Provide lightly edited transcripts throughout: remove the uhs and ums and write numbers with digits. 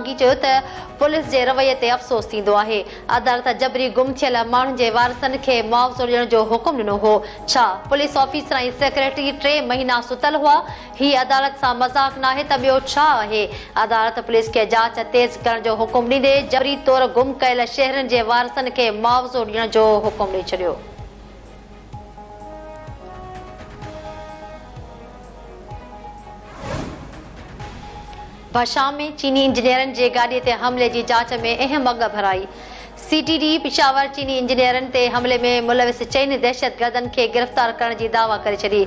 मांगी चयो त पुलिस जे रवैये ते अफ़सोस थींदो आहे। अदालत जबरी गुम थियल माण्हुनि जे वारसनि खे मुआवज़ो ॾियण जो हुकुम ॾिनो हो। छा पुलिस ऑफिसर ऐं सेक्रेटरी 3 महीना सुतल हुआ? ही अदालत सां मज़ाक नाहे त ॿियो छा आहे? अदालत पुलिस खे जांच तेज़ करण जो हुकुम ॾींदे जबरी तौर गुम कयल शहरनि जे वारसनि खे मुआवज़ो ॾियण जो हुकुम ॾेई छॾियो। भशाम में चीनी इंजीनियरनि जे गाॾीअ ते हमले जी जांच में अहम अॻ भराई। CTD पिशावर चीनी इंजीनियरनि ते हमले में मुलविस 4 दहशतगर्दनि खे गिरफ़्तार करण जी दावा करे छॾी।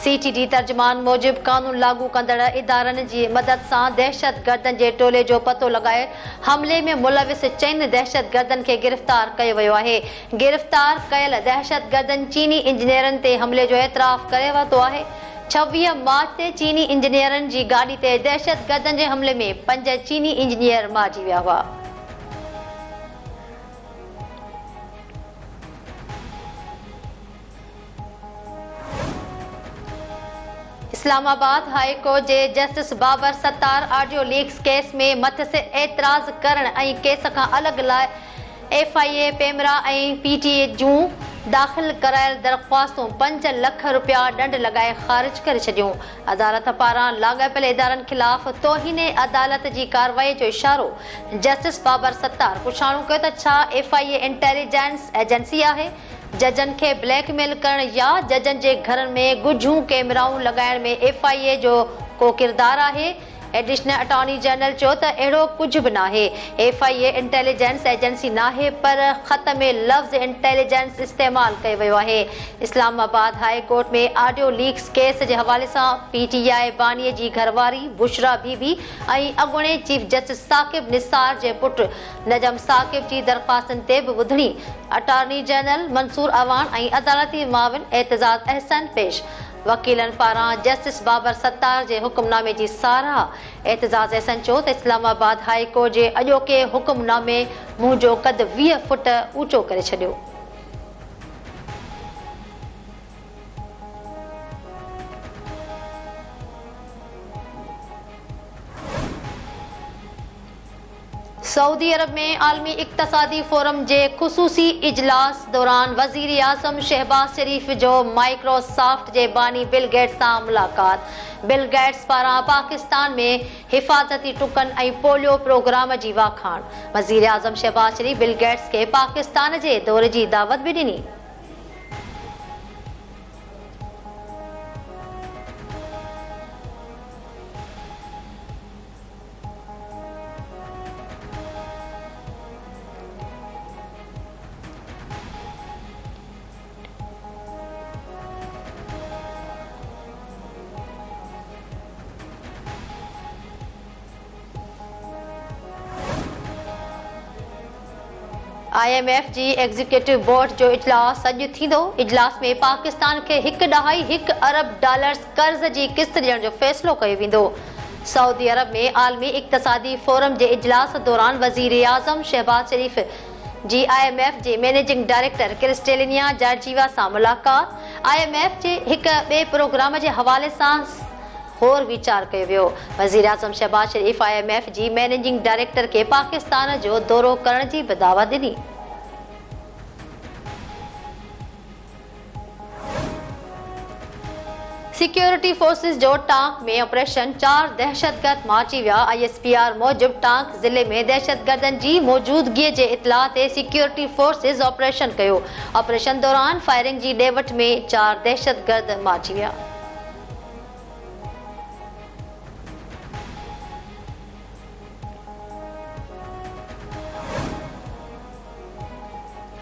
CTD तर्जुमान मूजिब कानून लागू कंदड़ इदारनि जी मदद सां दहशतगर्दनि जे टोले जो पतो लॻाए हमले में मुलविस 4 दहशतगर्दनि खे गिरफ़्तार कयो वियो आहे। गिरफ़्तार कयल दहशतगर्दनि चीनी इंजीनियरनि ते हमले जो एतराफ़ करे वरितो आहे। 26 मार्च ते चीनी इंजीनियरनि जी गाॾी ते दहशतगर्दनि जे हमले में 5 चीनी इंजीनियर मारिजी विया हुआ। इस्लामाबाद हाई कोर्ट जे जस्टिस बाबर सत्तार ऑडियो लीक्स केस में मथसे एतराज़ करण ऐं केस खां अलॻि लाइ FIA पेमरा ऐं PTA जूं दाख़िल करायल दरख़्वास्तूं 5 लख रुपया ॾंड लॻाए ख़ारिज करे छॾियूं। अदालत पारां लाॻापियल इदारनि ख़िलाफ़ तौहीन अदालत जी कार्रवाई जो इशारो जस्टिस बाबर सत्तार पुछाणो कयो त छा FIA इंटेलिजेंस एजेंसी आहे? जजनि खे ब्लैकमेल करण या जजनि जे घरनि में गुझूं कैमराऊं लॻाइण में FIA जो को किरदारु आहे? एडिशनल अटॉर्नी जनरल चयो त अहिड़ो कुझु बि नाहे। FIA इंटेलिजेंस एजेंसी नाहे पर ख़त में लफ़्ज़ इंटेलिजेंस इस्तेमालु कयो वियो आहे। इस्लामाबाद हाई कोर्ट में ऑडियो लीक्स केस जे हवाले सां PTI बानीअ जी घरवारी बुशरा बीबी ऐं अॻूणे चीफ जस्टिस साकिब निसार जे पुटु नजम साकिब जी दरख़्वास्तनि ते बि ॿुधणी अटॉर्नी जनरल मंसूर अवान ऐं अदालती माविन एतजाज़ अहसन पेश। वकीलनि पारां जस्टिस बाबर सत्तार जे हुकुमनामे जी साराह। एतजाज़ अहसन चयो त इस्लामाबाद हाई कोर्ट जे अॼोके हुकुमनामे मुंहुं जो कद 20 फुट ऊचो करे छॾियो। सऊदी अरब में आलमी इक़्तिसादी फोरम जे ख़ुसूसी इजलास दौरान वज़ीर आज़म शहबाज शरीफ जो माइक्रोसॉफ्ट जे बानी बिल गेट्स सां मुलाक़ात। बिल गेट्स पारां पाकिस्तान में हिफ़ाज़ती टुकनि ऐं पोलियो प्रोग्राम जी वाखाण। वज़ीर आज़म शहबाज शरीफ बिल गेट्स खे पाकिस्तान जे दौरे जी दावत बि ॾिनी। IMF जी एग्जीक्यूटिव बोर्ड जो इजलास अॼु थींदो। इजलास में पाकिस्तान खे $1.1 अरब कर्ज़ जी किस्त ॾियण जो फ़ैसिलो कयो वेंदो। सऊदी अरब में आलमी इक़्तिसादी फोरम जे इजलास दौरान वज़ीर आज़म शहबाज शरीफ जी IMF जे मैनेजिंग डायरेक्टर क्रिस्टेलिना जॉर्जीवा सां मुलाक़ात। IMF जे हिक ॿिए प्रोग्राम जे हवाले सां होर वीचार कयो वियो। वज़ीर आज़म शहबाज शरीफ IMF जी मैनेजिंग डायरेक्टर खे पाकिस्तान जो दौरो करण जी बि दावत ॾिनी। सिक्योरिटी फोर्सेस जो टांक में ऑपरेशन 4 दहशतगर्द मारिजी विया। ISPR मूजिब टांक ज़िले में दहशतगर्दनि जी मौजूदगीअ जे इतलाह ते सिक्योरिटी फोर्सेस ऑपरेशन कयो। ऑपरेशन दौरान फायरिंग जी ॾेवट में 4 दहशतगर्द मारिजी विया।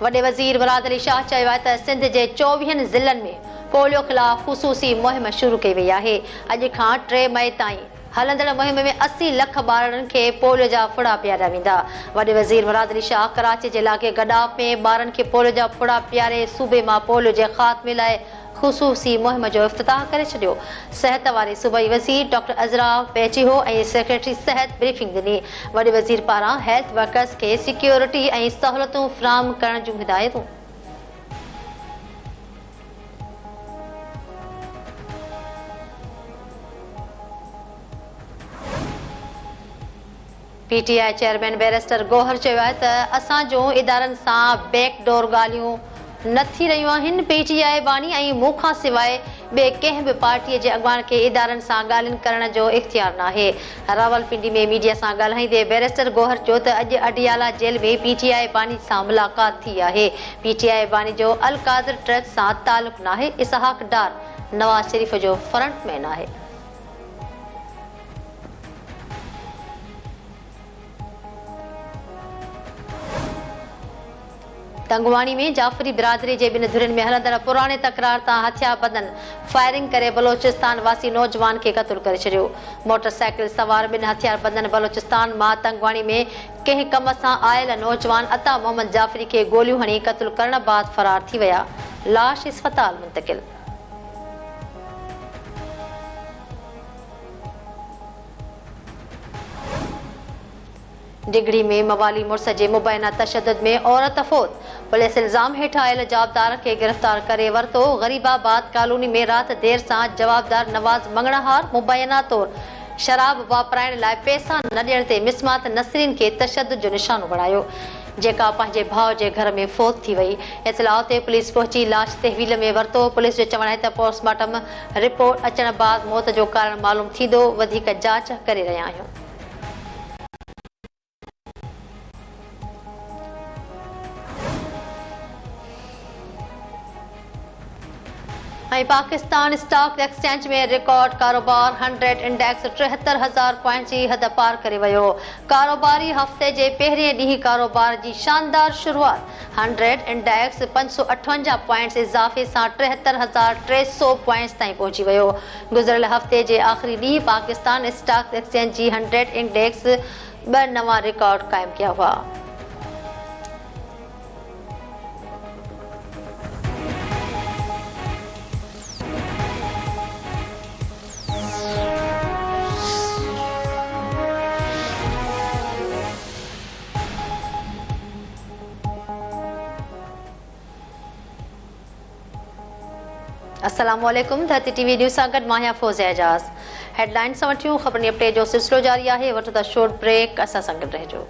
वॾे वज़ीर मुराद अली शाह चयो आहे त सिंध जे 24 ज़िलनि में पोलियो ख़िलाफ़ ख़ुसूसी मुहिम शुरू कई वई आहे। अॼु खां 3 मई ताईं हलंदड़ मुहिम में 80 लख ॿारनि खे पोलियो जा फुड़ा पीआरिया वेंदा। वॾे वज़ीर मुराद अली शाह कराची जे इलाइक़े गडाफ में ॿारनि खे पोलियो जा फुड़ा पीआरे सूबे मां पोलियो जे ख़ात्मे लाइ ख़ुसूसी मुहिम जो इफ़्तिताह करे छॾियो। सिहत वारे सूबाई वज़ीर डॉक्टर अज़रा पेचिहो ऐं सेक्रेटरी सिहत ब्रीफिंग ॾिनी। वॾे वज़ीर पारां हेल्थ वर्कर्स खे सिक्योरिटी ऐं सहूलियतूं फ़राहम करण जूं हिदायतूं। पीटीआई चेयरमैन बैरिस्टर गौहर चयो आहे त असां जो इदारनि सां बैकडोर ॻाल्हियूं न थी रहियूं आहिनि। पीटीआई बानी ऐं मूंखां सवाइ ॿिए कंहिं बि पार्टीअ जे अॻवान खे इदारनि सां ॻाल्हियुनि करण जो इख़्तियार न आहे। रावलपिंडी में मीडिया सां ॻाल्हाईंदे बैरिस्टर गौहर चयो त अॼु अडियाला जेल में पीटीआई बानी सां मुलाक़ात थी आहे। पीटीआई बानी जो अलकादर ट्रस्ट सां तालुक़ न आहे। इसहाक डार नवाज़ शरीफ़ जो फ्रंटमैन आहे। तंगवाणी में जाफरी बिरादरी जे ॿिनि धुरियुनि में हलंदड़ पुराणे तकरार तां हथियार बदन फायरिंग करे बलोचिस्तान वासी नौजवान खे क़त्ल करे छॾियो। मोटरसाइकिल सवार ॿिनि हथियार बदन बलोचिस्तान मां तंगवाणी में कंहिं कम सां आयल नौजवान अता मोहम्मद जाफरी खे गोलियूं हणी क़त्ल करण बाद फरार थी विया। लाश अस्पताल मुंतकिल। डिगड़ी में मवाली मुड़स जे मुबैना तशद्दुद में औरत फौत। पुलिस इल्ज़ाम हेठि आयल जवाबदार खे गिरफ़्तार करे वरितो। गरीबाबाद कॉलोनी में राति देर सां जवाबदार नवाज़ मंगणाहार मुबैना तौर शराब वापराइण लाइ पैसा न ॾियण ते मिसमात नसरीन खे तशद्दुद जो निशानो बणायो, जेका पंहिंजे भाउ जे घर में फौत थी वई। इतलाउ ते पुलिस पहुची लाश तहवील में वरितो। पुलिस जो चवणु आहे त पोस्टमार्टम रिपोर्ट अचण बाद मौत जो कारण मालूम थींदो। वधीक जांच करे रहिया आहियूं। पाकिस्तान स्टॉक एक्सचेंज में रिकॉर्ड कारोबार 100 इंडेक्स 73,000 पॉइंट जी हद पार करे वियो। कारोबारी हफ़्ते जे पहिरें ॾींहुं कारोबार जी शानदार शुरूआत। 100 इंडेक्स 558 पॉइंट्स इज़ाफ़े सां 73,300 पॉइंट्स ताईं पहुची वियो। गुज़िरियल हफ़्ते जे आख़िरी ॾींहुं पाकिस्तान स्टॉक एक्सचेंज जी 100 इंडेक्स 2 नवां रिकॉर्ड क़ाइमु कया हुआ। अस्सलामुअलैकुम। धरती टीवी न्यूज़ सां गॾु मां फौज़िया एजाज़। हेडलाइन्स सां वठियूं ख़बरनि अपडेट जो सिलसिलो जारी आहे। वठो था शॉर्ट ब्रेक, असां सां गॾु रहिजो।